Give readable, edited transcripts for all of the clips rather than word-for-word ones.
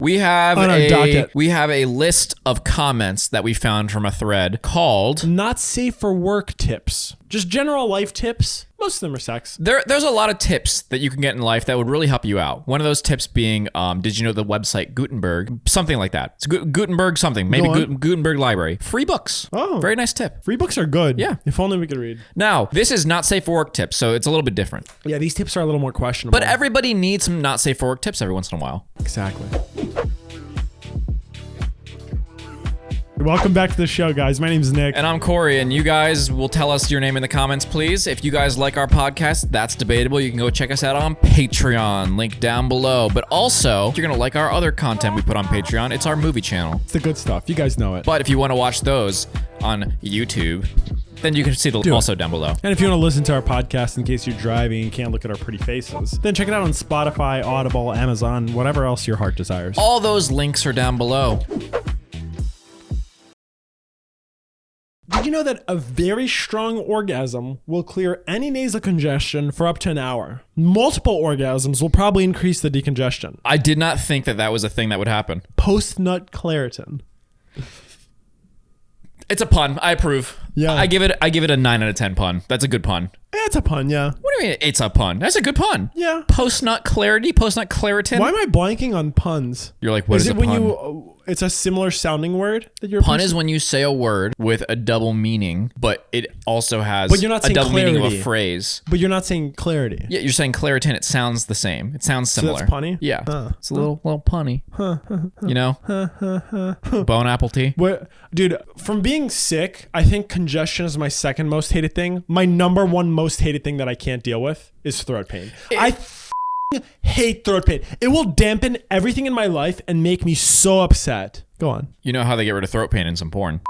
We have on our docket. We have a list of comments that we found from a thread called Not Safe for Work Tips. Just general life tips. Most of them are sex. There's a lot of tips that you can get in life that would really help you out. One of those tips being, did you know the website Gutenberg? Something like that. It's Gutenberg something. Maybe Gutenberg Library. Free books. Oh. Very nice tip. Free books are good. Yeah. If only we could read. Now, this is not safe for work tips, so it's a little bit different. Yeah, these tips are a little more questionable. But everybody needs some not safe for work tips every once in a while. Exactly. Welcome back to the show, guys. My name's Nick. And I'm Corey, and you guys will tell us your name in the comments, please. If you guys like our podcast, That's Debatable. You can go check us out on Patreon, link down below. But also, if you're going to like our other content we put on Patreon, it's our movie channel. It's the good stuff. You guys know it. But if you want to watch those on YouTube, then you can see the also down below. And if you want to listen to our podcast in case you're driving and can't look at our pretty faces, then check it out on Spotify, Audible, Amazon, whatever else your heart desires. All those links are down below. Did you know that a very strong orgasm will clear any nasal congestion for up to an hour? Multiple orgasms will probably increase the decongestion. I did not think that that was a thing that would happen. Post-nut Claritin. It's a pun. I approve. Yeah. I give it a 9 out of 10 pun. That's a good pun. It's a pun, yeah. What do you mean it's a pun? That's a good pun. Yeah. Post-nut clarity, post-nut Claritin. Why am I blanking on puns? You're like, what is it a when pun? It's a similar sounding word that you're Pun is when you say a word with a double meaning, but it also has But you're not a saying double meaning of clarity. a phrase. But you're not saying clarity. Yeah, you're saying Claritin. It sounds the same. It sounds similar. So that's punny? Yeah. Huh. It's a little punny. You know? Bone apple tea. Dude, from being sick, I think congestion is my second most hated thing. My number one most hated thing that I can't deal with is throat pain. I hate throat pain. It will dampen everything in my life and make me so upset. Go on. You know how they get rid of throat pain in some porn.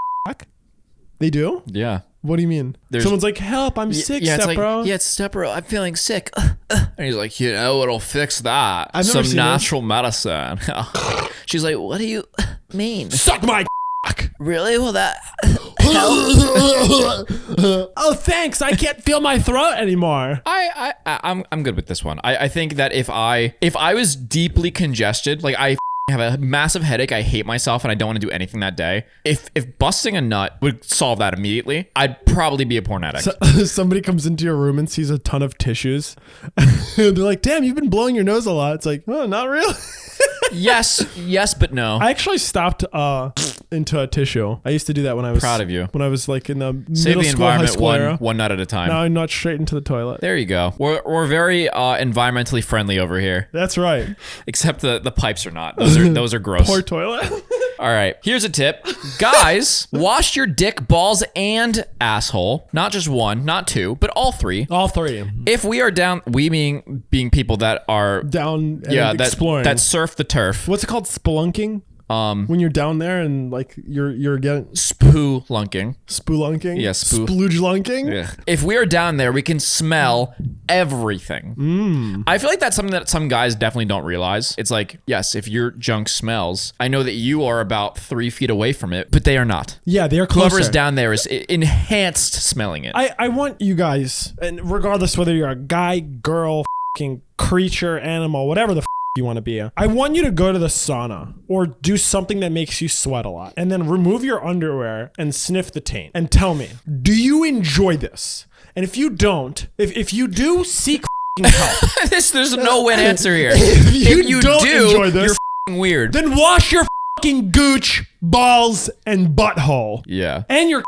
They do? Yeah. What do you mean? Someone's like, help, I'm sick, it's like, step-bro. Yeah, it's step-bro. I'm feeling sick. And he's like, you know what'll fix that? I've never Some seen natural medicine. She's like, what do you mean? Suck my Really? Well, that Oh, thanks. I can't feel my throat anymore. I'm good with this one. I think that if I was deeply congested, like I have a massive headache, I hate myself, and I don't want to do anything that day. If busting a nut would solve that immediately, I'd probably be a porn addict. Somebody comes into your room and sees a ton of tissues. They're like, damn, you've been blowing your nose a lot. It's like, oh, not really. Yes, but no. I actually stopped into a tissue. I used to do that when I was proud of you. When I was like in the Save middle the school, high environment school era. one nut at a time. Now I'm not straight into the toilet. There you go. We're very environmentally friendly over here. That's right. Except the pipes are not. Those are gross. Poor toilet. All right. Here's a tip. Guys, wash your dick, balls, and asshole. Not just one, not two, but all three. All three. If we are down, we being people that are Down and exploring. that surf the turf. What's it called? Spelunking? When you're down there and like you're getting spelunking. Spelunking? Yeah, sploogulunking? Yeah. If we are down there, we can smell everything. I feel like that's something that some guys definitely don't realize. It's like, yes, if your junk smells, I know that you are about 3 feet away from it, but they are not. Yeah, they are closer. Whoever's down there is enhanced smelling it. I want you guys, and regardless whether you're a guy, girl, fucking creature, animal, whatever the you want to be, I want you to go to the sauna or do something that makes you sweat a lot and then remove your underwear and sniff the taint and tell me, do you enjoy this? And if you don't, if you do, seek help. There's no win answer here. If you don't enjoy this, you're weird. Then wash your gooch, balls, and butthole. Yeah. And your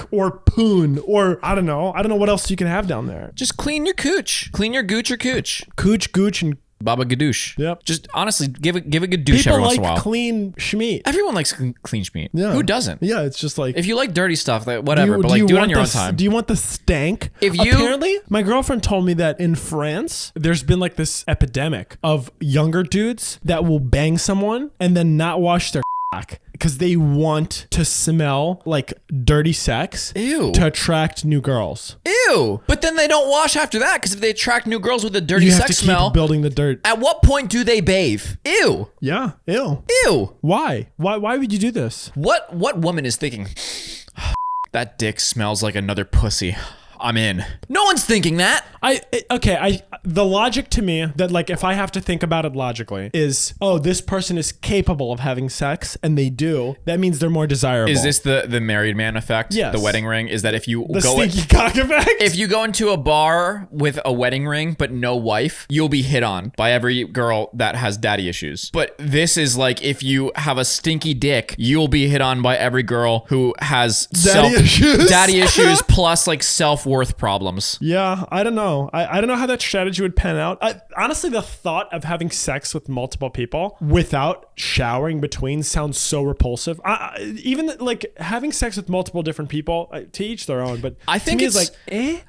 or poon or I don't know what else you can have down there. Just clean your cooch. Clean your gooch or cooch. Gooch, and Baba Gadoosh. Yep. Just honestly, give it a douche every once in a while. People like clean schmeat. Everyone likes clean schmeat. Yeah. Who doesn't? Yeah, it's just like... If you like dirty stuff, whatever, but like do it on your own time. Do you want the stank? Apparently, my girlfriend told me that in France, there's been like this epidemic of younger dudes that will bang someone and then not wash their because they want to smell like dirty sex. Ew. To attract new girls. Ew. But then they don't wash after that because if they attract new girls with a dirty you sex have to smell, keep building the dirt. At what point do they bathe? Ew. Yeah. Ew. Ew. Why would you do this? What woman is thinking, that dick smells like another pussy? I'm in. No one's thinking that. The logic to me that like if I have to think about it logically is, oh, this person is capable of having sex and they do. That means they're more desirable. Is this the married man effect? Yes. The wedding ring is that if you the stinky cock effect? if you go into a bar with a wedding ring but no wife, you'll be hit on by every girl that has daddy issues. But this is like if you have a stinky dick, you'll be hit on by every girl who has daddy issues plus like self-worth problems. Yeah, I don't know. I don't know how that strategy would pan out. Honestly, the thought of having sex with multiple people without showering between sounds so repulsive. Even like having sex with multiple different people, to each their own. But I think it's like,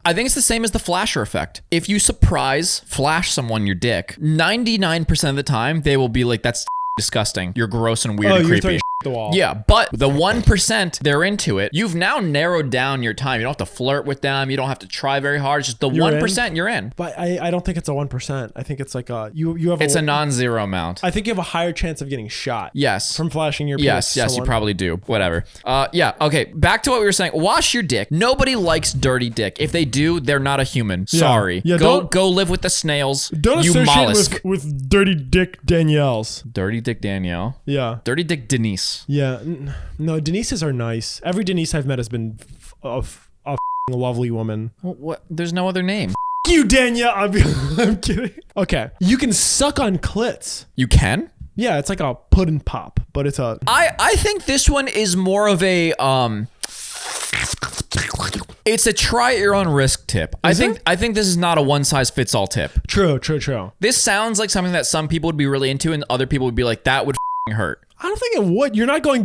I think it's the same as the flasher effect. If you flash someone your dick, 99% of the time they will be like, "That's disgusting. You're gross and weird and creepy." The wall. Yeah, but the 1% they're into it. You've now narrowed down your time. You don't have to flirt with them. You don't have to try very hard. It's just the 1% you're in. But I don't think it's a 1%. I think it's like you have. It's a non-zero amount. I think you have a higher chance of getting shot. Yes. From flashing your penis. Yes, you probably do. Whatever. Yeah. Okay. Back to what we were saying. Wash your dick. Nobody likes dirty dick. If they do, they're not a human. Sorry. Yeah. Go live with the snails. Don't you associate mollusk. with dirty dick Danielles. Dirty dick Danielle. Yeah. Dirty dick Denise. Yeah. No, Denises are nice. Every Denise I've met has been a lovely woman. What? There's no other name. You, Danielle. I'm kidding. Okay. You can suck on clits. You can? Yeah, it's like a pudding pop, but it's a... I think this one is more of a... It's a try at your own risk tip. I think this is not a one size fits all tip. True. This sounds like something that some people would be really into and other people would be like, that would hurt. I don't think it would. You're not going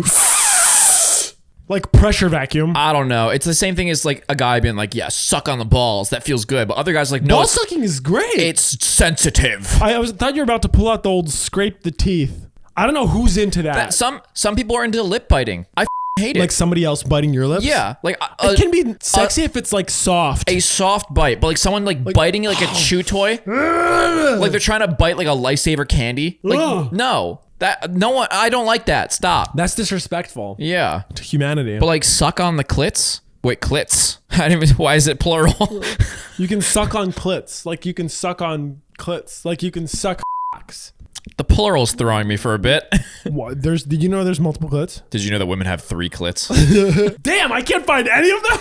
like pressure vacuum. I don't know. It's the same thing as like a guy being like, yeah, suck on the balls. That feels good. But other guys are like, no. Ball sucking is great. It's sensitive. I thought you were about to pull out the old scrape the teeth. I don't know who's into that. Some people are into lip biting. I hate it. Like somebody else biting your lips? Yeah. Like it can be sexy if it's like soft. A soft bite, but like someone like biting like a chew toy. Like they're trying to bite like a Lifesaver candy. Like no. I don't like that. Stop. That's disrespectful. Yeah. To humanity. But like suck on the clits? Wait, clits. Why is it plural? You can suck on clits. Like you can suck on clits. Like you can suck cocks. The plural's throwing me for a bit. What? Did you know there's multiple clits? Did you know that women have 3 clits? Damn, I can't find any of them.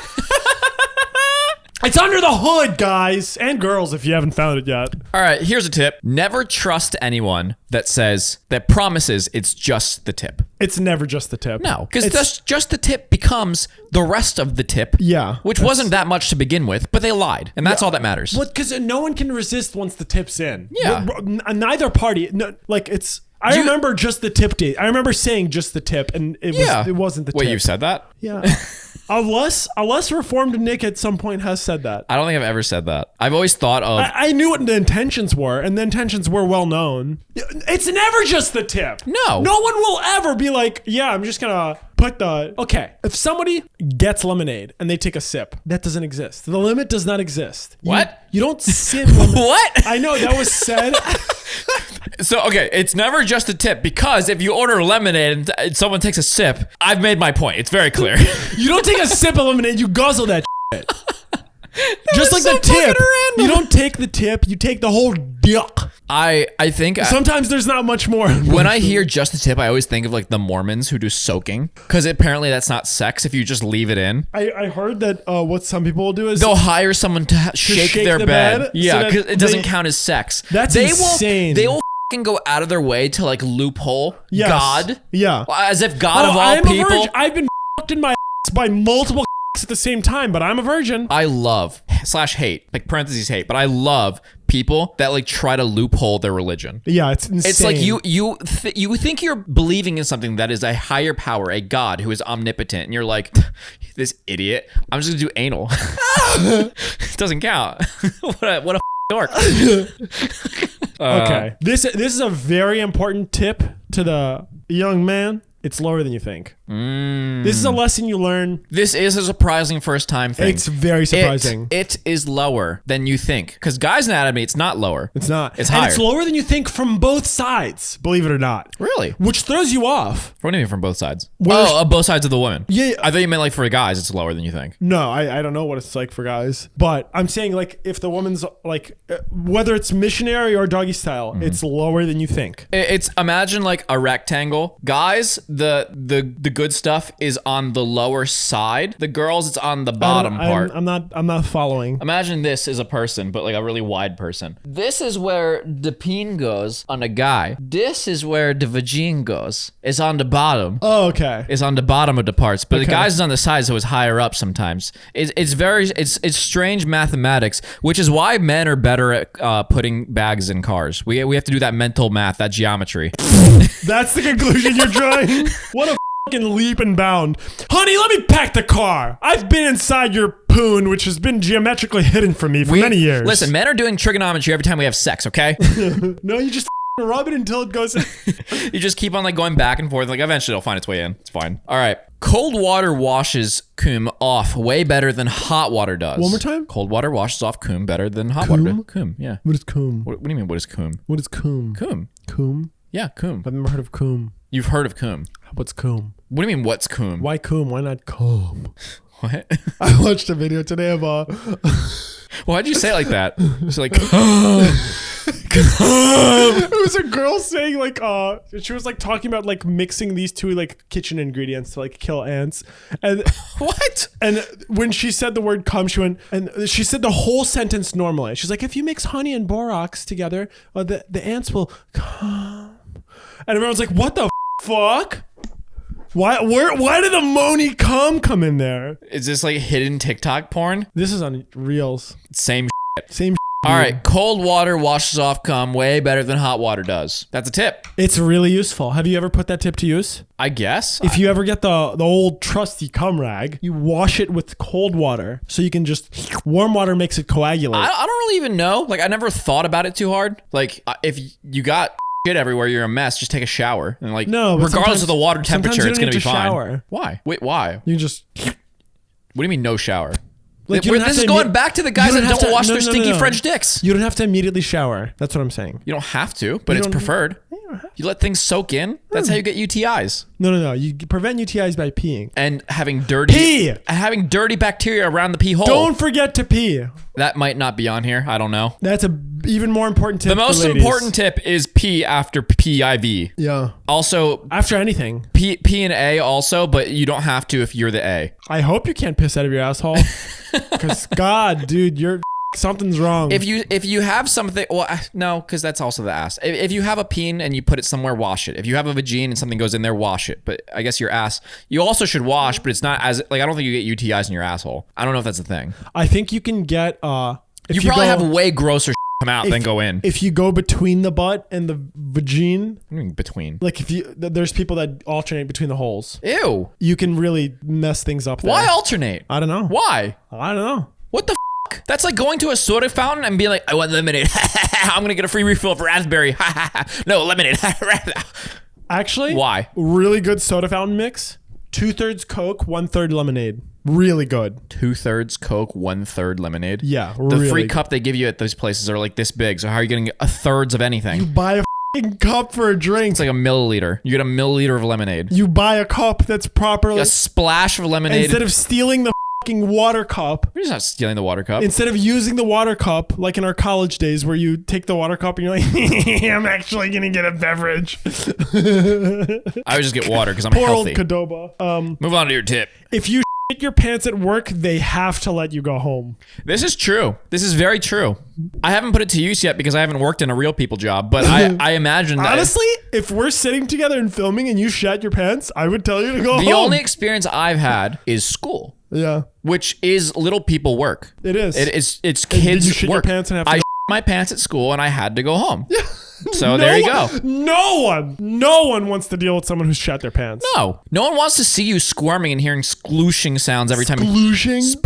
It's under the hood, guys and girls, if you haven't found it yet. All right, here's a tip. Never trust anyone that promises it's just the tip. It's never just the tip. No, because just the tip becomes the rest of the tip. Yeah. Which wasn't that much to begin with, but they lied. And that's all that matters. Well, because no one can resist once the tip's in. Yeah. Neither party, like it's... I remember just the tip date. I remember saying just the tip, and it wasn't the tip. Wait, you said that? Yeah. Unless reformed Nick at some point has said that. I don't think I've ever said that. I've always thought of... I knew what the intentions were, and the intentions were well known. It's never just the tip. No. No one will ever be like, yeah, I'm just gonna put the... Okay, if somebody gets lemonade and they take a sip, that doesn't exist. The limit does not exist. What? You don't sip lemonade. What? I know, that was said... So, okay, it's never just a tip because if you order lemonade and someone takes a sip, I've made my point. It's very clear. You don't take a sip of lemonade, you guzzle that shit. Just like so the tip. random. You don't take the tip, you take the whole dick. I think... Sometimes there's not much more. When I hear just a tip, I always think of like the Mormons who do soaking. Because apparently that's not sex if you just leave it in. I heard that what some people will do is... They'll hire someone to shake their the bed. Yeah, so because it doesn't count as sex. That's insane. They will f***ing go out of their way to like loophole God. Yeah. As if God of all people... I've been f***ed in my ass by multiple at the same time, but I'm a virgin. I love /hate, like parentheses hate, but I love people that like try to loophole their religion. Yeah, it's insane. It's like you think you're believing in something that is a higher power, a God who is omnipotent, and you're like, this idiot, I'm just gonna do anal. It doesn't count. What a dork. Okay, this is a very important tip to the young man. It's lower than you think. This is a lesson you learn. This is a surprising first time thing. It's very surprising. It is lower than you think. Because guys' anatomy, it's not lower. It's not. It's higher. And it's lower than you think from both sides, believe it or not. Really? Which throws you off. What do you mean from both sides? Well, Both sides of the woman. Yeah. I thought you meant like for guys, it's lower than you think. No, I don't know what it's like for guys. But I'm saying like if the woman's like, whether it's missionary or doggy style, it's lower than you think. It's imagine like a rectangle. Guys, the good stuff is on the lower side. The girls, it's on the bottom part. I'm not following. Imagine this is a person, but like a really wide person. This is where the peen goes on a guy. This is where the vagine goes. It's on the bottom. Oh, okay. It's on the bottom of the parts, but the guys is on the side, so it's higher up sometimes. It's strange mathematics, which is why men are better at putting bags in cars. We have to do that mental math, that geometry. That's the conclusion you're drawing? What a fucking leap and bound. Honey, let me pack the car. I've been inside your poon, which has been geometrically hidden from me for many years. Listen, men are doing trigonometry every time we have sex, okay? No, you just rub it until it goes in. You just keep on like going back and forth. Like eventually it'll find its way in. It's fine. All right. Cold water washes cum off way better than hot water does. One more time? Cold water washes off cum better than hot water does. Cum, yeah. What is cum? What do you mean, what is cum? What is cum? Cum. Cum? Yeah, cum. I've never heard of cum. You've heard of cum. What's cum? What do you mean, what's cum? Why cum? Why not cum? What? I watched a video today of Why'd you say it like that? It's like, it was a girl saying like she was like talking about like mixing these two like kitchen ingredients to like kill ants, and what? And when she said the word cum, she went and she said the whole sentence normally. She's like, if you mix honey and borax together, the ants will come. And everyone's like, what the fuck? Why did the moany cum come in there? Is this like hidden TikTok porn? This is on Reels. Same shit. Same shit. All right, cold water washes off cum way better than hot water does. That's a tip. It's really useful. Have you ever put that tip to use? I guess. If you ever get the old trusty cum rag, you wash it with cold water so you can just, warm water makes it coagulate. I don't really even know. Like I never thought about it too hard. Like if you got shit everywhere, you're a mess, just take a shower. And like, no, regardless of the water temperature, it's going to be fine. Shower. Why? Wait, why? You just... What do you mean no shower? Like this is going back to the guys that don't wash their stinky French dicks. You don't have to immediately shower. That's what I'm saying. You don't have to, but it's preferred. You let things soak in. That's how you get UTIs. No. You prevent UTIs by peeing. And having dirty bacteria around the pee hole. Don't forget to pee. That might not be on here. I don't know. That's a even more important tip. The most important tip is pee after PIV. Yeah. Also, after anything. P and A also, but you don't have to if you're the A. I hope you can't piss out of your asshole. Because God, dude, something's wrong. If you have something, well, no, because that's also the ass. If you have a peen and you put it somewhere, wash it. If you have a vagine and something goes in there, wash it. But I guess your ass, you also should wash, but it's not as like I don't think you get UTIs in your asshole. I don't know if that's a thing. I think you can get you probably have way grosser come out than go in. If you go between the butt and the vagine. What do you mean between? Like there's people that alternate between the holes. Ew. You can really mess things up there. Why alternate? I don't know. Why? I don't know. What the f***? That's like going to a soda fountain and being like, I want lemonade. I'm going to get a free refill of raspberry. No, lemonade. Actually, why? Really good soda fountain mix. 2/3 Coke, 1/3 lemonade. Really good. 2/3 Coke, 1/3 lemonade. Yeah, the free cup they give you at those places are like this big. So how are you getting a thirds of anything? You buy a f***ing cup for a drink. It's like a milliliter. You get a milliliter of lemonade. You buy a cup that's properly... A splash of lemonade. Instead of stealing the f***ing water cup. You're just not stealing the water cup. Instead of using the water cup, like in our college days where you take the water cup and you're like, I'm actually going to get a beverage. I would just get water because I'm Poor healthy. Old Cadoba. Move on to your tip. If you shit your pants at work, they have to let you go home. This is true. This is very true. I haven't put it to use yet because I haven't worked in a real people job, but I imagine that. Honestly, if we're sitting together and filming and you shat your pants, I would tell you to go home. The only experience I've had is school. Yeah. Which is little people work. It is. It's kids' did you shit work. Your pants and have to I shit my pants at school and I had to go home. Yeah. So there you go. No one wants to deal with someone who's shat their pants. No one wants to see you squirming and hearing splooshing sounds every time. Splooshing?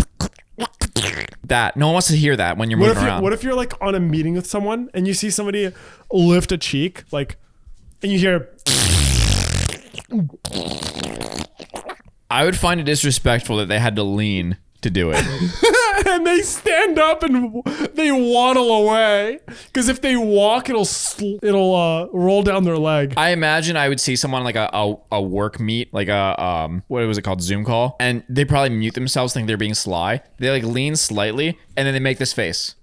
That. No one wants to hear that when you're moving around. What if you're like on a meeting with someone and you see somebody lift a cheek, like, and you hear... I would find it disrespectful that they had to lean to do it. And they stand up and they waddle away. Because if they walk, it'll roll down their leg. I imagine I would see someone like a work meet, like a what was it called, Zoom call, and they probably mute themselves, think they're being sly. They like lean slightly, and then they make this face.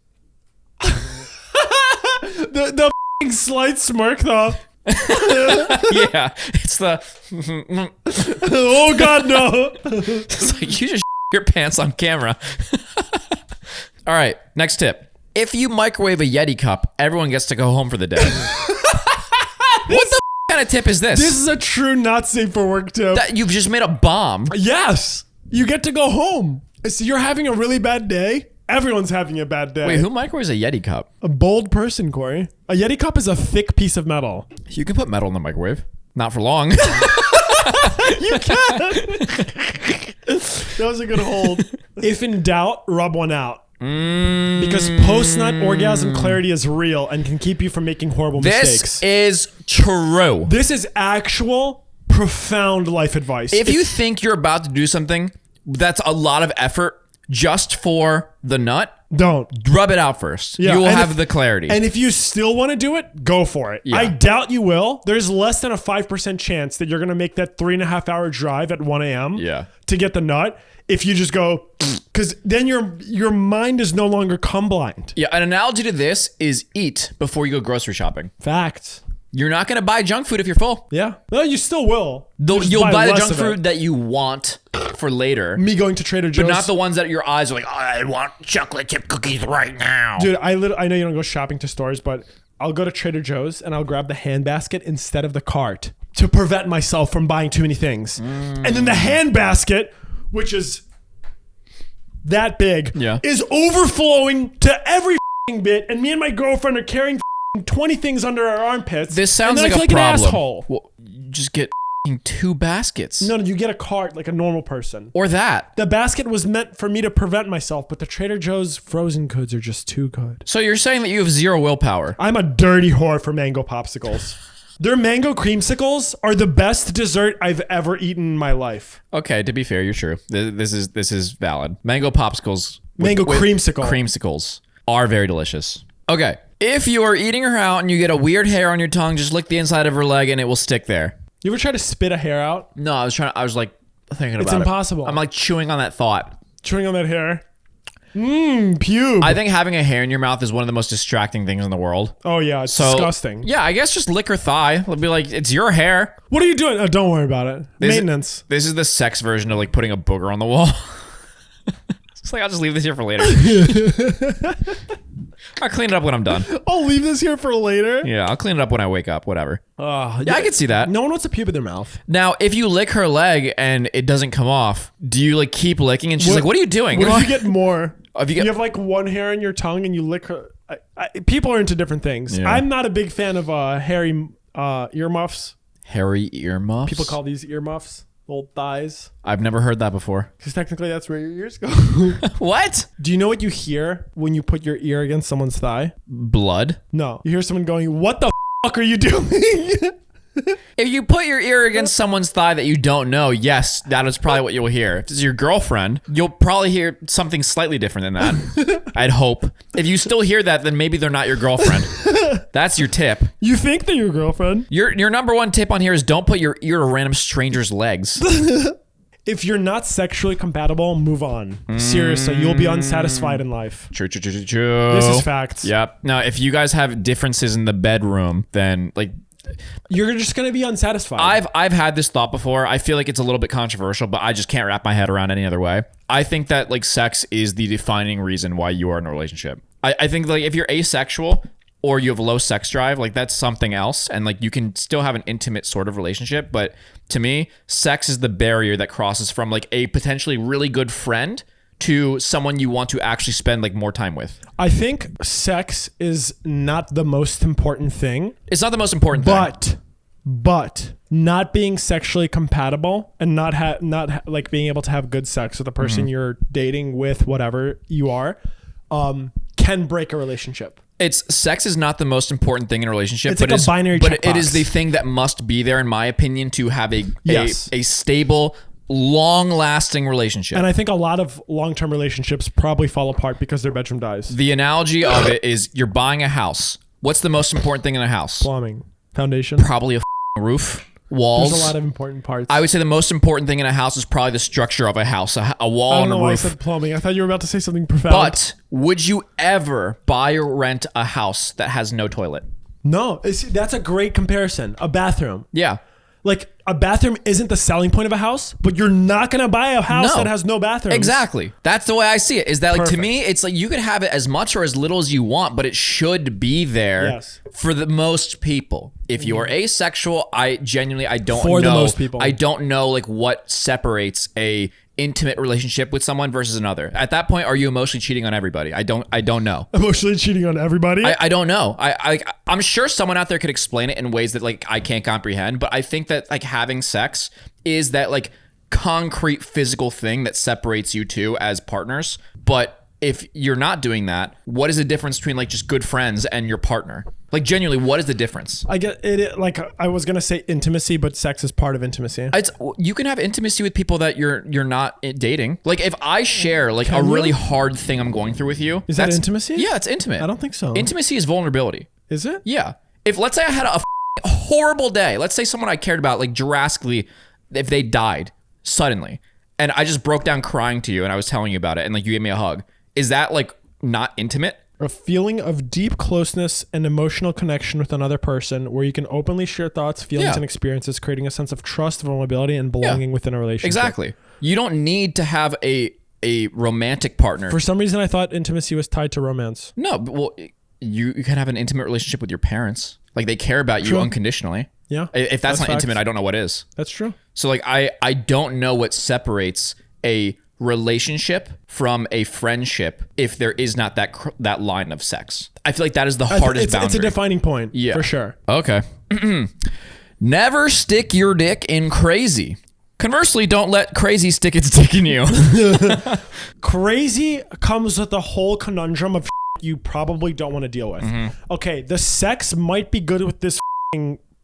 the f***ing slight smirk though. Yeah, it's the. Oh God, no! It's like you just your pants on camera. All right, next tip. If you microwave a Yeti cup, everyone gets to go home for the day. What the kind of tip is this? This is a true not safe for work tip. That you've just made a bomb. Yes, you get to go home. So you're having a really bad day. Everyone's having a bad day. Wait, who microwaves a Yeti cup? A bold person, Corey. A Yeti cup is a thick piece of metal. You can put metal in the microwave. Not for long. You can. That was a good hold. If in doubt, rub one out. Because post-nut orgasm clarity is real and can keep you from making horrible mistakes. This is true. This is actual profound life advice. If you think you're about to do something that's a lot of effort just for the nut, don't. Rub it out first. Yeah, You will and have the clarity. And if you still want to do it, go for it. Yeah. I doubt you will. There's less than a 5% chance that you're going to make that 3.5 hour drive at 1 a.m. Yeah. to get the nut. If you just go, because then your mind is no longer cum blind. Yeah, an analogy to this is eat before you go grocery shopping. Facts. You're not going to buy junk food if you're full. Yeah. No, you still will. You'll buy the less junk of food it. that you want for later. Me going to Trader Joe's. But not the ones that your eyes are like, oh, I want chocolate chip cookies right now. Dude, I know you don't go shopping to stores, but I'll go to Trader Joe's and I'll grab the handbasket instead of the cart to prevent myself from buying too many things. And then the handbasket, which is that big, is overflowing to every bit, and me and my girlfriend are carrying 20 things under our armpits. This sounds like I feel a problem. An asshole. Well, you just get 2 baskets. No, you get a cart like a normal person. Or that. The basket was meant for me to prevent myself, but the Trader Joe's frozen goods are just too good. So you're saying that you have 0 willpower. I'm a dirty whore for mango popsicles. Their mango creamsicles are the best dessert I've ever eaten in my life. Okay, to be fair, you're true. This is valid. Mango popsicles. Creamsicles are very delicious. Okay. If you are eating her out and you get a weird hair on your tongue, just lick the inside of her leg and it will stick there. You ever try to spit a hair out? No, I was like thinking about it. It's impossible. I'm like chewing on that thought. Chewing on that hair. Pube. I think having a hair in your mouth is one of the most distracting things in the world. Oh yeah, it's disgusting. Yeah, I guess just lick her thigh. It'll be like, it's your hair. What are you doing? Oh, don't worry about it. Maintenance. This is the sex version of like putting a booger on the wall. It's like, I'll just leave this here for later. I'll clean it up when I'm done. I'll leave this here for later. Yeah, I'll clean it up when I wake up, whatever. Yeah, I can see that. No one wants a pube in their mouth. Now, if you lick her leg and it doesn't come off, do you like keep licking? And she's like, what are you doing? What if you get more? If you have like one hair in your tongue and you lick her. People are into different things. Yeah. I'm not a big fan of hairy earmuffs. Hairy earmuffs? People call these earmuffs. Old thighs. I've never heard that before. Because technically that's where your ears go. What? Do you know what you hear when you put your ear against someone's thigh? Blood? No. You hear someone going, what the fuck are you doing? If you put your ear against someone's thigh that you don't know, yes, that is probably what you'll hear. If it's your girlfriend, you'll probably hear something slightly different than that. I'd hope. If you still hear that, then maybe they're not your girlfriend. That's your tip. You think they're your girlfriend? Your number one tip on here is don't put your ear to random strangers' legs. If you're not sexually compatible, move on. Seriously, you'll be unsatisfied in life. True. This is facts. Yep. Now, if you guys have differences in the bedroom, then like... You're just going to be unsatisfied. I've had this thought before. I feel like it's a little bit controversial, but I just can't wrap my head around any other way. I think that like sex is the defining reason why you are in a relationship. I think like if you're asexual or you have low sex drive, like that's something else. And like you can still have an intimate sort of relationship. But to me, sex is the barrier that crosses from like a potentially really good friend to someone you want to actually spend like more time with. I think sex is not the most important thing. It's not the most important thing. But not being sexually compatible and not like being able to have good sex with the person you're dating with, whatever you are, can break a relationship. sex is not the most important thing in a relationship. It's like a binary but checkbox. it is the thing that must be there, in my opinion, to have a stable, long-lasting relationship. And I think a lot of long-term relationships probably fall apart because their bedroom dies. The analogy of it is you're buying a house. What's the most important thing in a house? Plumbing, foundation, Probably a roof, walls. There's a lot of important parts. I would say the most important thing in a house is probably the structure of a house, a wall I don't and a know why I roof. said plumbing. I thought you were about to say something profound. But would you ever buy or rent a house that has no toilet? No, that's a great comparison. A bathroom. Yeah. Like, a bathroom isn't the selling point of a house, but you're not going to buy a house No. that has no bathroom. Exactly. That's the way I see it. Is that, like, to Perfect. me, it's like you could have it as much or as little as you want, but it should be there Yes. for the most people. If you are asexual, I don't For know. the most people. I don't know, like, what separates a intimate relationship with someone versus another. At that point, are you emotionally cheating on everybody? I don't know. Emotionally cheating on everybody? I don't know. I'm sure someone out there could explain it in ways that, like, I can't comprehend, but I think that, like, having sex is that, like, concrete physical thing that separates you two as partners. But if you're not doing that, what is the difference between, like, just good friends and your partner? Like, genuinely, what is the difference? I get it. Like, I was going to say intimacy, but sex is part of intimacy. You can have intimacy with people that you're not dating. Like, if I share, like, a really hard thing I'm going through with you. Is that intimacy? Yeah, it's intimate. I don't think so. Intimacy is vulnerability. Is it? Yeah. If, let's say I had a horrible day. Let's say someone I cared about, like, drastically, if they died suddenly, and I just broke down crying to you and I was telling you about it and, like, you gave me a hug. Is that, like, not intimate? A feeling of deep closeness and emotional connection with another person where you can openly share thoughts, feelings, Yeah. and experiences, creating a sense of trust, vulnerability, and belonging within a relationship. Exactly. You don't need to have a romantic partner. For some reason, I thought intimacy was tied to romance. No, but, well, you can have an intimate relationship with your parents. Like, they care about you True. unconditionally. Yeah. If that's not facts. intimate, I don't know what is. That's true. So, like, I don't know what separates a relationship from a friendship if there is not that line of sex. I feel like that is the hardest boundary. It's a defining point. Yeah. For sure. Okay. Never stick your dick in crazy. Conversely, don't let crazy stick its dick in you. Crazy comes with the whole conundrum of you probably don't want to deal with. Okay, the sex might be good with this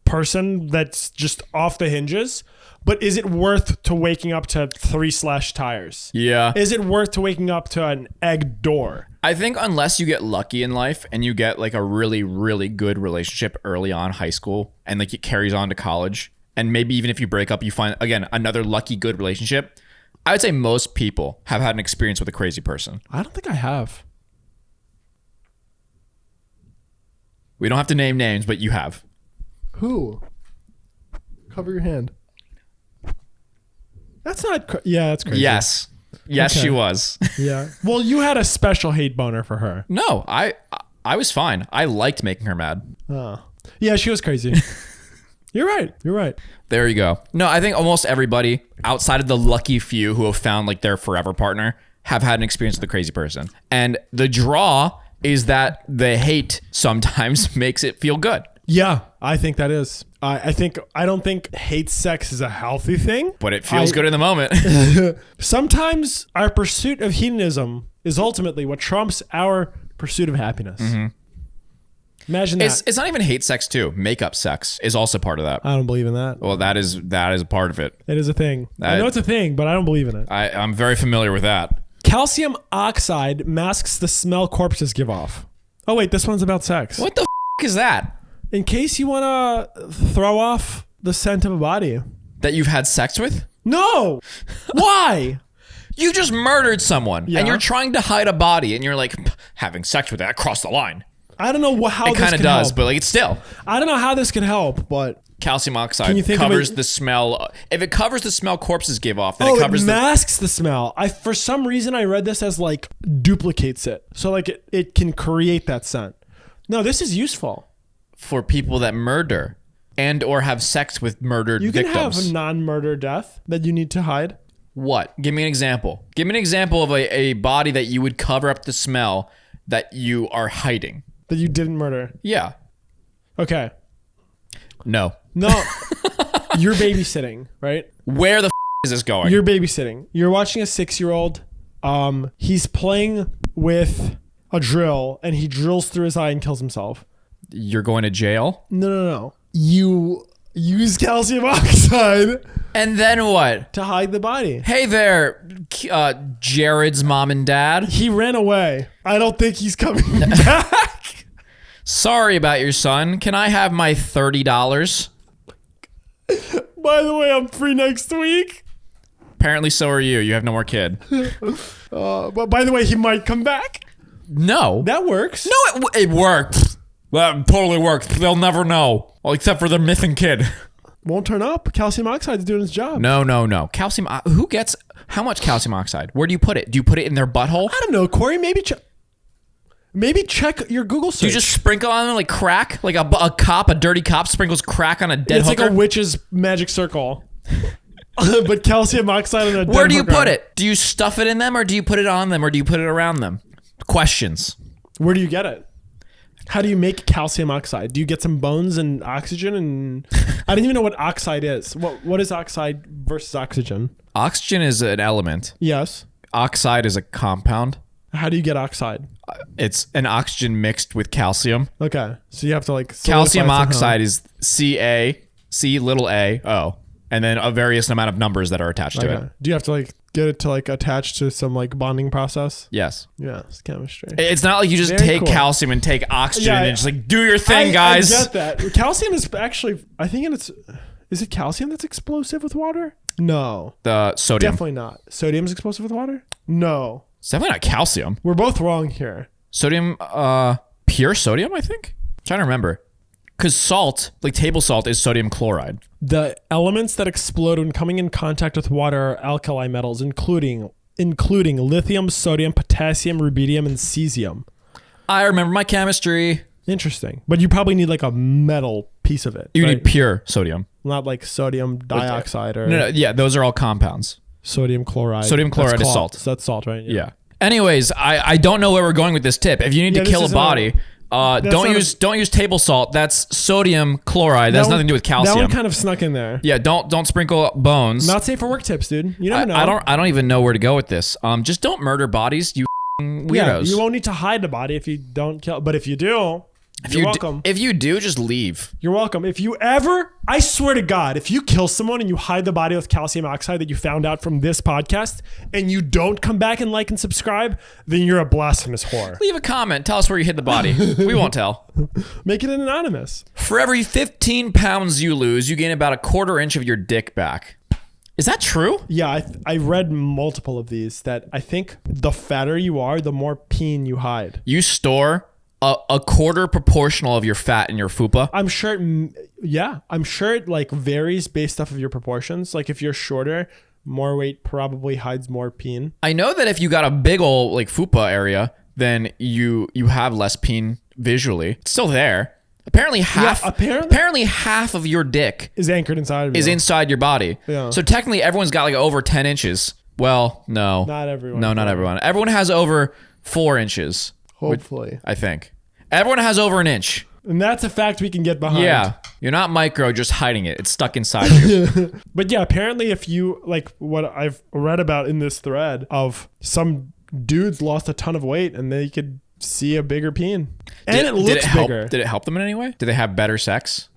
person that's just off the hinges, but is it worth to waking up to 3 slashed tires? Yeah. Is it worth to waking up to an egg door? I think unless you get lucky in life and you get, like, a really, really good relationship early on high school and, like, it carries on to college, and maybe even if you break up, you find, again, another lucky good relationship, I would say most people have had an experience with a crazy person. I don't think I have. We don't have to name names, but you have. Who? Cover your hand. That's not... yeah, that's crazy. Yes. Yes, Okay. she was. Yeah. Well, you had a special hate boner for her. No, I was fine. I liked making her mad. Oh. Yeah, she was crazy. You're right. You're right. There you go. No, I think almost everybody outside of the lucky few who have found, like, their forever partner have had an experience with a crazy person. And the draw is that the hate sometimes makes it feel good. Yeah, I think that is. I don't think hate sex is a healthy thing. But it feels good in the moment. Sometimes our pursuit of hedonism is ultimately what trumps our pursuit of happiness. Imagine that. It's not even hate sex too. Makeup sex is also part of that. I don't believe in that. Well, that is a part of it. It is a thing. I know it's a thing, but I don't believe in it. I'm very familiar with that. Calcium oxide masks the smell corpses give off. Oh wait, this one's about sex. What the is that? In case you want to throw off the scent of a body. That you've had sex with? No. Why? You just murdered someone Yeah. and you're trying to hide a body and you're like, having sex with that crossed the line. I don't know how It this kind of can does, help. but, like, it's still. I don't know how this can help, but Calcium Can oxide you think of covers it- the smell. If it covers the smell corpses give off, then it covers it the... masks the smell. For some reason I read this as like duplicates it. So like it can create that scent. No, this is useful. For people that murder and or have sex with murdered You can victims. have a non-murder death that you need to hide. What? Give me an example. Give me an example of a body that you would cover up the smell that you are hiding. That you didn't murder. Yeah. Okay. No. No. You're babysitting, right? Where the is this going? You're babysitting. You're watching a 6-year-old. He's playing with a drill and he drills through his eye and kills himself. You're going to jail? No. You use calcium oxide And then what? to hide the body. Hey there, Jared's mom and dad. He ran away. I don't think he's coming back. Sorry about your son. Can I have my $30? By the way, I'm free next week. Apparently so are you. You have no more kid. But by the way, he might come back. No. That works. No, it worked. That totally worked. They'll never know. Well, except for the missing kid. Won't turn up. Calcium oxide is doing its job. No. Calcium. Who gets how much calcium oxide? Where do you put it? Do you put it in their butthole? I don't know, Corey. Maybe check your Google search. Do you just sprinkle on them like crack? Like a dirty cop sprinkles crack on a dead It's hooker? like a witch's magic circle. But calcium oxide on a dead Where do you hooker. put it? Do you stuff it in them, or do you put it on them, or do you put it around them? Questions. Where do you get it? How do you make calcium oxide? Do you get some bones and oxygen? And I don't even know what oxide is. What is oxide versus oxygen? Oxygen is an element. Yes. Oxide is a compound. How do you get oxide? It's an oxygen mixed with calcium. Okay, so you have to like Calcium solidify it oxide is CaCO, and then a various amount of numbers that are attached to somehow. it. Do you have to like get it to like attach to some like bonding process? Yes. Yeah, it's chemistry. It's not like you just Very take cool. calcium and take oxygen Yeah, and just like do your thing, guys. I get that. Calcium is actually, I think is it calcium that's explosive with water? No, The sodium. definitely not. Sodium is explosive with water? No. It's definitely not calcium. We're both wrong here. Sodium, pure sodium, I think? I'm trying to remember. Because salt, like table salt, is sodium chloride. The elements that explode when coming in contact with water are alkali metals, including lithium, sodium, potassium, rubidium, and cesium. I remember my chemistry. Interesting. But you probably need like a metal piece of it. You right? need pure sodium. Not like sodium dioxide or No, yeah, those are all compounds. sodium chloride. Sodium chloride is salt. So that's salt, right? Yeah. Anyways, I don't know where we're going with this tip. If you need to this kill a is body, don't use table salt. That's sodium chloride. That has nothing to do with calcium. That one kind of snuck in there. Yeah, don't sprinkle bones. Not safe for work tips, dude. You never know. I don't even know where to go with this. Just don't murder bodies, you weirdos. Yeah, you won't need to hide the body if you don't kill. But if you do, you're welcome. If you do, just leave. You're welcome. If you ever, I swear to God, if you kill someone and you hide the body with calcium oxide that you found out from this podcast and you don't come back and like and subscribe, then you're a blasphemous whore. Leave a comment. Tell us where you hid the body. We won't tell. Make it anonymous. For every 15 pounds you lose, you gain about a quarter inch of your dick back. Is that true? Yeah, I read multiple of these that I think the fatter you are, the more peen you hide. You store a quarter proportional of your fat in your fupa. I'm sure it like varies based off of your proportions. Like if you're shorter, more weight probably hides more peen. I know that if you got a big old like fupa area, then you have less peen visually. It's still there. Apparently half of your dick Is anchored inside of you. is inside your body. Yeah. So technically everyone's got like over 10 inches. Well, no. Not everyone. No, not everyone. Everyone has over 4 inches. Hopefully. I think. Everyone has over an inch. And that's a fact we can get behind. Yeah. You're not micro, just hiding it. It's stuck inside you. But yeah, apparently if you, like what I've read about in this thread of some dudes lost a ton of weight and they could see a bigger peen. And it looks bigger. Did it help them in any way? Did they have better sex?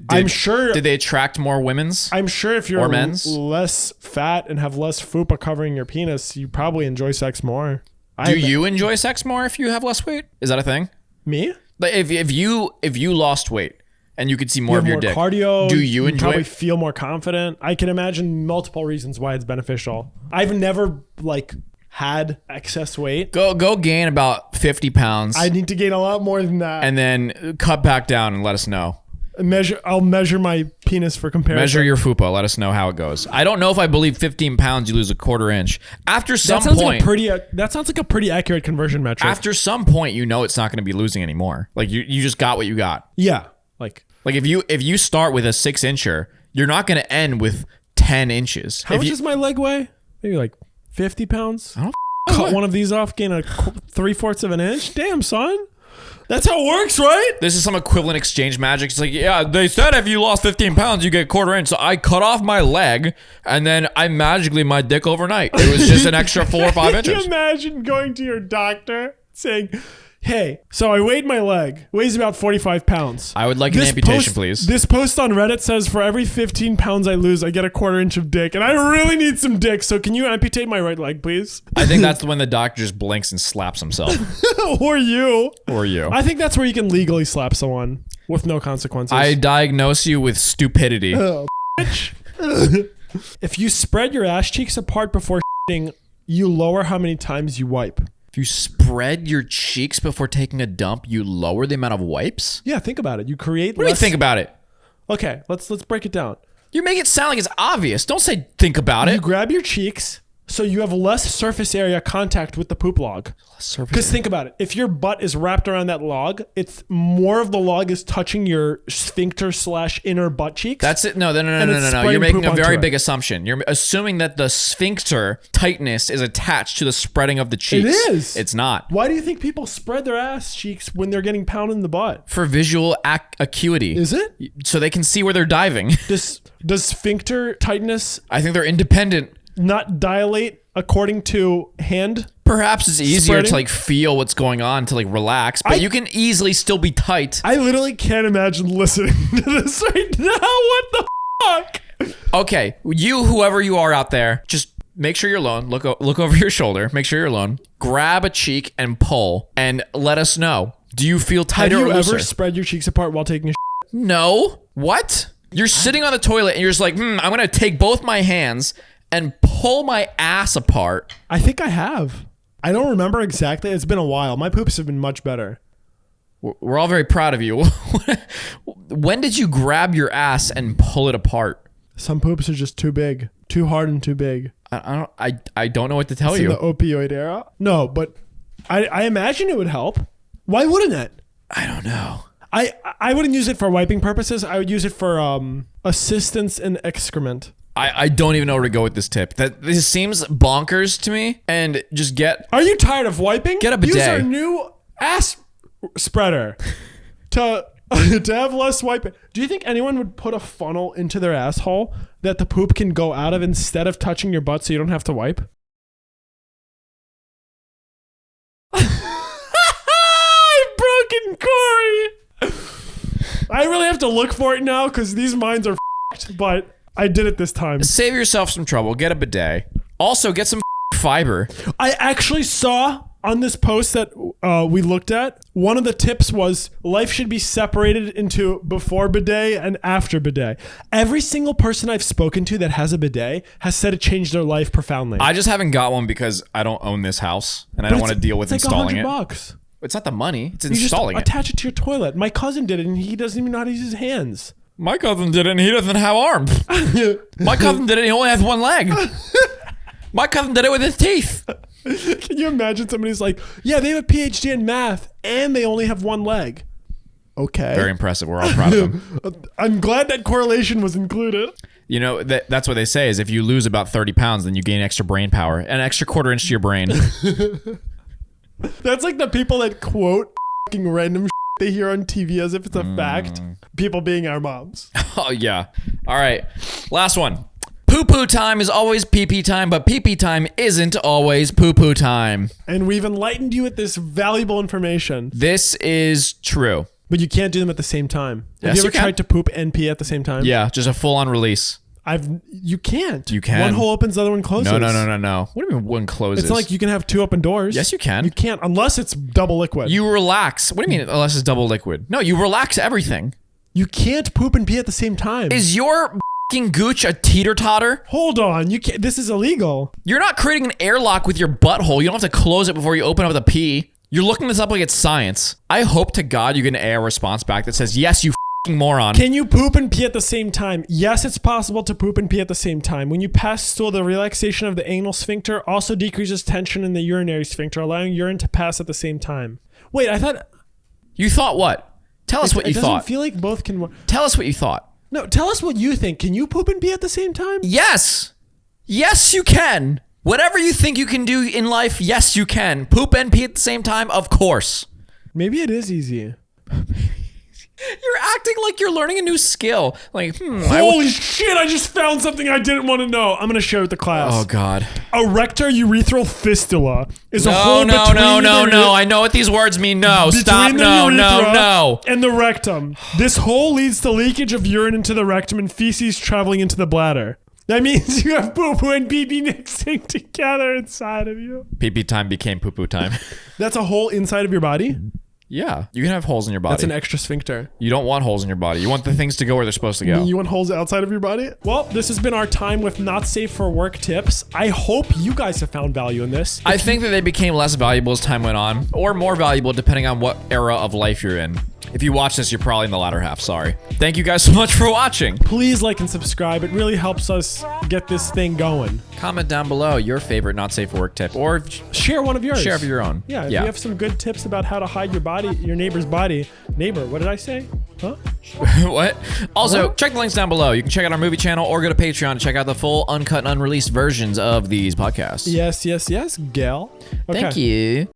I'm sure. Did they attract more women's? I'm sure if you're men's? less fat and have less fupa covering your penis, you probably enjoy sex more. Do you enjoy sex more if you have less weight? Is that a thing? Me? Like if you lost weight and you could see more of your dick, cardio. do you enjoy probably it? feel more confident. I can imagine multiple reasons why it's beneficial. I've never like had excess weight. Go gain about 50 pounds. I need to gain a lot more than that. And then cut back down and let us know. I'll measure my penis for comparison. Measure your fupa. Let us know how it goes. I don't know if I believe 15 pounds you lose a quarter inch. After some point, that sounds like a pretty accurate conversion metric. after some point, you know it's not going to be losing anymore. Like you just got what you got. Yeah. Like if you start with a 6-incher, you're not going to end with 10 inches. how much does my leg weigh? Maybe like 50 pounds. I don't Cut one of these off, gain a 3/4 of an inch. Damn, son. That's how it works, right? This is some equivalent exchange magic. It's like, yeah, they said if you lost 15 pounds, you get a quarter inch. So I cut off my leg, and then I magically my dick overnight. It was just an extra 4 or 5 Can you inches. imagine going to your doctor saying, Hey, so I weighed my leg. Weighs about 45 pounds. I would like an amputation, please. This post on Reddit says for every 15 pounds I lose, I get a quarter inch of dick. And I really need some dick. So can you amputate my right leg, please? I think that's when the doctor just blinks and slaps himself. Or you. Or you. I think that's where you can legally slap someone with no consequences. I diagnose you with stupidity. Oh, bitch. If you spread your ass cheeks apart before shitting, you lower how many times you wipe. If you spread your cheeks before taking a dump, you lower the amount of wipes? Yeah, think about it. You create What do you think about it? Okay, let's break it down. You make it sound like it's obvious. Don't say think about You it. grab your cheeks so you have less surface area contact with the poop log. Because think about it. If your butt is wrapped around that log, it's more of the log is touching your sphincter / inner butt cheeks. That's it. No. You're making a very big assumption. You're assuming that the sphincter tightness is attached to the spreading of the cheeks. It is. It's not. Why do you think people spread their ass cheeks when they're getting pounded in the butt? For visual acuity. Is it? So they can see where they're diving. Does sphincter tightness I think they're independent. not dilate according to hand? Perhaps it's easier Spreading? to like feel what's going on to like relax, but you can easily still be tight. I literally can't imagine listening to this right now. What the fuck? Okay, whoever you are out there, just make sure you're alone. Look over your shoulder. Make sure you're alone. Grab a cheek and pull, and let us know. Do you feel Have tighter you or looser? ever spread your cheeks apart while taking a shit? No. What? You're sitting on the toilet and you're just like, I'm gonna take both my hands and pull my ass apart. I think I have. I don't remember exactly. It's been a while. My poops have been much better. We're all very proud of you. When did you grab your ass and pull it apart? Some poops are just too big, too hard and too big. I don't know what to tell It's you. in the opioid era. No, but I imagine it would help. Why wouldn't it? I don't know. I wouldn't use it for wiping purposes. I would use it for assistance in excrement. I don't even know where to go with this tip. This seems bonkers to me. And just Are you tired of wiping? Get a bidet. Use our new ass spreader to have less wiping. Do you think anyone would put a funnel into their asshole that the poop can go out of instead of touching your butt so you don't have to wipe? I've broken Corey. I really have to look for it now because these minds are f***ed, but I did it this time. save yourself some trouble. Get a bidet. Also, get some fiber. I actually saw on this post that we looked at, one of the tips was life should be separated into before bidet and after bidet. Every single person I've spoken to that has a bidet has said it changed their life profoundly. I just haven't got one because I don't own this house and I don't want to deal with it's installing like it. $100. It's not the money. It's You just installing it. attach it to your toilet. My cousin did it and he doesn't even know how to use his hands. My cousin did it and he doesn't have arms. My cousin did it and he only has one leg. My cousin did it with his teeth. Can you imagine somebody's like, yeah, they have a PhD in math and they only have one leg. Okay. Very impressive. We're all proud of him. I'm glad that correlation was included. You know, that's what they say is if you lose about 30 pounds, then you gain extra brain power, an extra quarter inch to your brain. That's like the people that quote fucking random they hear on TV as if it's a fact. People being our moms. Oh, yeah. All right. Last one. Poo-poo time is always pee-pee time, but pee-pee time isn't always poo-poo time. And we've enlightened you with this valuable information. This is true. But you can't do them at the same time. Yes, Have you you ever can. tried to poop and pee at the same time? Yeah, just a full-on release. You can't. You can. One hole opens, the other one closes. No. What do you mean one closes? It's not like you can have two open doors. Yes, you can. You can't unless it's double liquid. You relax. What do you mean unless it's double liquid? No, you relax everything. You can't poop and pee at the same time. Is your f***ing gooch a teeter-totter? Hold on. You can't. This is illegal. You're not creating an airlock with your butthole. You don't have to close it before you open up the pee. You're looking this up like it's science. I hope to God you get an AI response back that says, yes, you f***ing moron. Can you poop and pee at the same time? Yes, it's possible to poop and pee at the same time. When you pass stool, the relaxation of the anal sphincter also decreases tension in the urinary sphincter, allowing urine to pass at the same time. Wait, I thought... You thought what? Tell us what you It thought. doesn't feel like both can work. Tell us what you thought. No, tell us what you think. Can you poop and pee at the same time? Yes. Yes, you can. Whatever you think you can do in life, yes, you can. Poop and pee at the same time, of course. Maybe it is easy. You're acting like you're learning a new skill. Like, Holy shit, I just found something I didn't want to know. I'm going to share with the class. Oh, God. A recto-urethral fistula is a No, hole no, between no, no, the no. I know what these words mean. No, between stop. the No, no, urethra no. and the rectum. This hole leads to leakage of urine into the rectum and feces traveling into the bladder. That means you have poo-poo and pee-pee mixing together inside of you. Pee-pee time became poo-poo time. That's a hole inside of your body? Yeah, you can have holes in your body. That's an extra sphincter. You don't want holes in your body. You want the things to go where they're supposed to go. You want holes outside of your body? Well, this has been our time with not safe for work tips. I hope you guys have found value in this. I think that they became less valuable as time went on, or more valuable depending on what era of life you're in. If you watch this, you're probably in the latter half. Sorry. Thank you guys so much for watching. Please like and subscribe. It really helps us get this thing going. Comment down below your favorite not safe for work tip, or Share one of yours. share of your own. Yeah, if you have some good tips about how to hide your body, your neighbor's body. Neighbor, what did I say? Huh? What? Also, check the links down below. You can check out our movie channel or go to Patreon to check out the full uncut and unreleased versions of these podcasts. Yes, yes, yes, gal. Okay. Thank you.